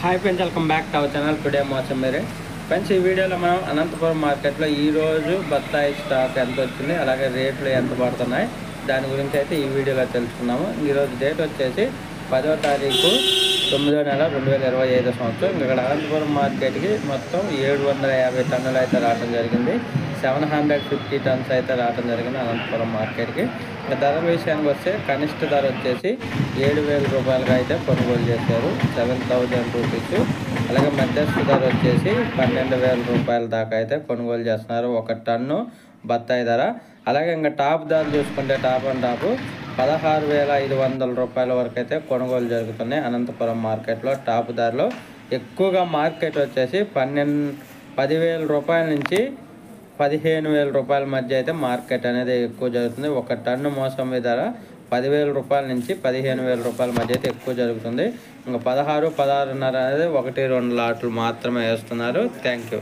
Hi friends, welcome back to our channel. Today మోసంబేరే friends. ఈ వీడియోలో మనం అనంతపురం మార్కెట్లో ఈరోజు బత్తాయి స్టాక్ ఎంత వచ్చింది, అలాగే రేట్లు ఎంత పడుతున్నాయి, దాని గురించి అయితే ఈ వీడియోలో తెలుసుకున్నాము. ఈరోజు డేట్ వచ్చేసి 10వ తారీఖు 9వ నెల 2025 సంవత్సరం. ఇక్కడ అనంతపురం మార్కెట్కి మొత్తం 750 టన్నులు అయితే రావడం జరిగింది. 750 టన్స్ అయితే రావడం జరిగింది అనంతపురం మార్కెట్కి. ధరల విషయానికి వస్తే కనిష్ట ధర వచ్చేసి 7,000 రూపాయలుగా అయితే కొనుగోలు చేశారు, 7,000 రూపీస్. అలాగే మధ్యస్థ ధర వచ్చేసి 12,000 రూపాయల దాకా అయితే కొనుగోలు చేస్తున్నారు ఒక టన్ను బత్తాయి ధర. అలాగే ఇంకా టాప్ ధర చూసుకుంటే టాప్ అండ్ టాప్ 16,500 రూపాయల వరకు అయితే కొనుగోలు జరుగుతున్నాయి అనంతపురం మార్కెట్లో. టాప్ ధరలో ఎక్కువగా మార్కెట్ వచ్చేసి 10,000 రూపాయల నుంచి 15,000 రూపాయల మధ్య అయితే మార్కెట్ అనేది ఎక్కువ జరుగుతుంది. ఒక టన్ను మోసంబి ధర 10,000 రూపాయల నుంచి 15,000 రూపాయల మధ్య అయితే ఎక్కువ జరుగుతుంది. ఇంకా 16, 16.5 అనేది 1-2 లాట్లు మాత్రమే వేస్తున్నారు. Thank you.